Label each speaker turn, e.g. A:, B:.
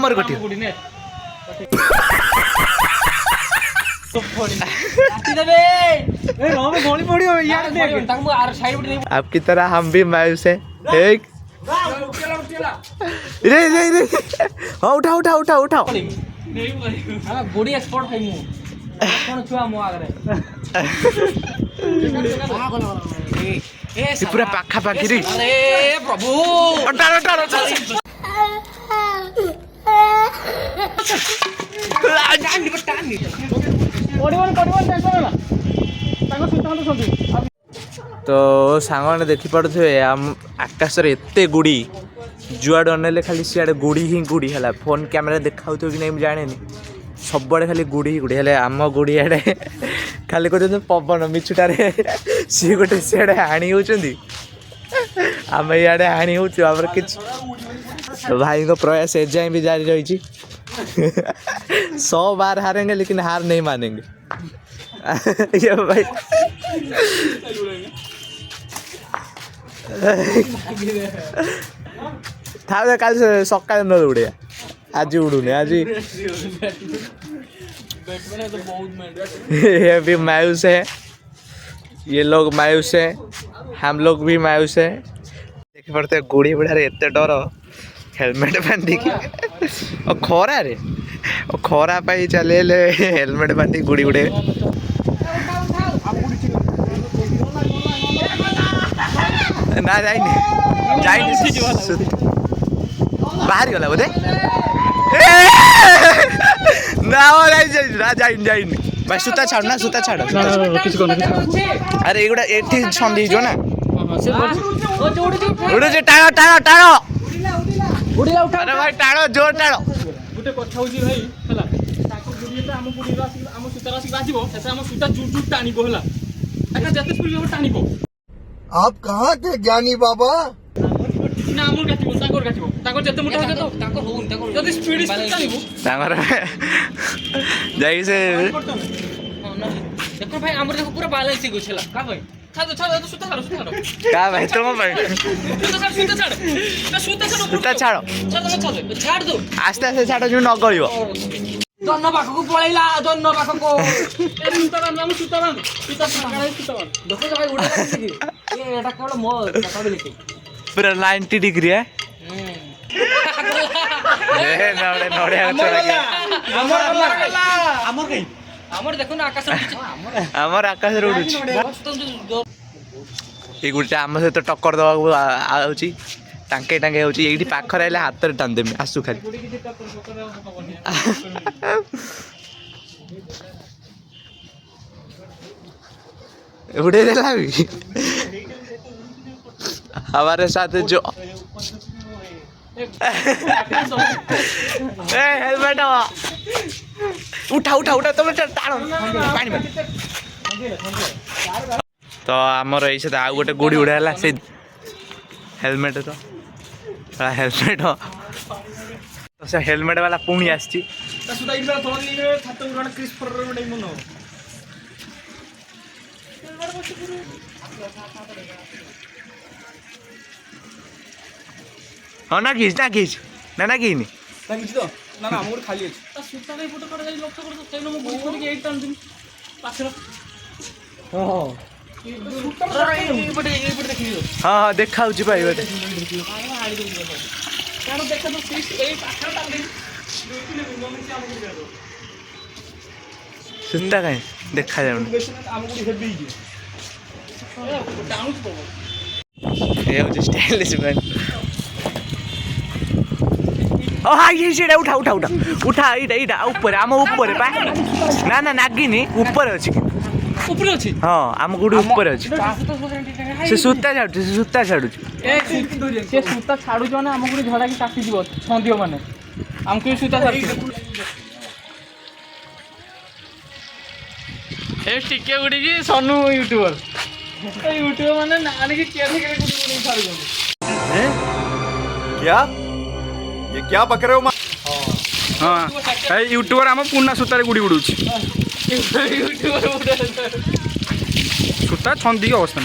A: Number गोटी आपकी तरह हम भी मायूस हैं। एक रे रे रे हाँ उठा उठा उठा उठा
B: गुड़ी एक्सपोर्ट है मु कौन छुआ मु आगरे
A: पूरा पाखा पाखी रे
B: अरे प्रभु
A: टाणो टाणो तो सांग मैंने देखी पारे आम आकाश एत गुड़ी जुआड अनेले खाली सियाड़े गुड़ी ही गुड़ी है फोन कैमेरा देखा कि नहीं जाने सब खाली गुड़ी ही गुड़ी है आम गुड़ी आड़े खाली कहते पवन मिछुटारे सी गोटे सियाड़े हाणी होती आम इे हाणी हो कि भाई को प्रयास एजाए भी जारी रही 100 बार हारेंगे लेकिन हार नहीं मानेंगे ये भाई था कल सका न उड़े आज उड़ूने आज ये भी मायूस है ये लोग मायूस है हम लोग भी मायूस है देख पड़ते गुड़ी बुढ़ारे एत डर हेलमेट बांधी और खरा रे खरा पाई चले हेलमेट बांधी गुड़ी उड़े ना जाइनी बाहर गला बोधे ना जाइनी भाई सूता छाड़ ना सूता छाड़ अरे एगुड़ा एठी छंदी जो ना उड़े टाणो टाणो टाणो अरे भाई टाणो जोर टाणो
B: गुटे कथा होजी भाई हला ताको गुडीटा हम गुडीरा हम सुतारा सी बाजिबो सेसे हम सुता जुट जुट टानिबो हला एका जते स्पीड हम टानिबो
C: आप कहां के ज्ञानी बाबा
B: ना हमर गातिबो ताको जते मोटा होते तो ताको होउन ताको जते स्पीड टानिबो
A: तांगर जाई से
B: देखो भाई हमर देखो पूरा बैलेंस ही गोछला का भाई छाड़ सुता छाड़
A: का भाई तुम भाई सूता छाड़
B: छाड़ दो
A: आस्ते आस्ते छाड़ जो न गलियो
B: दोनो पाखो को पळैला दोनो पाखो को ए सुता बांध देखो भाई उड़ा ये एटा केवल मो कैपेबिलिटी
A: पूरा 90 डिग्री है ए नडे नडे
B: हमर कहीं हमर देखो ना आकाश
A: हमर आकाश रे उडुची ए गुटा हम से तो टक्कर दवा आउची टांके टांके होची एठी पाखर आइले हाथ रे टान देमी आसु खाली उड़े देला भी हमारे साथ जो ए हेलमेट उठा उठा उठा तुम टाणो पानी में तो आमर ये आउ गोटे गुड़ी उड़ा से हेलमेट तो हेलमेट तो से हेलमेट वाला पुणी आसी हाँ ना खींच ना खींच ना खींच
B: तो ना ना हमर खाली अछि ता सुता रे फोटो कर जाई लक्ष्य कर तेनो मो गुडी कर के एक टान दिन पाछरा हां
A: हाँ हाँ देखा भाई बटे सुनता कहीं देखा जाए स्टाइलिश मैन ओ हाँ ये सीढ़ा उठा उठा उठा उठा इटा ऊपर आम ऊपर पा ना ना नागिनी ऊपर अच्छी
B: ऊपर अछि
A: हां आम गुडी ऊपर अछि से सूता छाडु
B: से सूता छाडु जने आम गुडी झडा की काटी दिबो छंदियो माने हमके सूता छाडु ए टिके गुडी की सोनू यूट्यूबर ए यूट्यूबर माने नानी की केरे केरे गुडी गुडी छाडु जने
C: हैं क्या ये क्या पक रहे हो
D: हां ए यूट्यूबर हम पुन्ना सूतारे गुडी उडुछि
B: यूट्यूबर
D: सूता छंदी अवस्था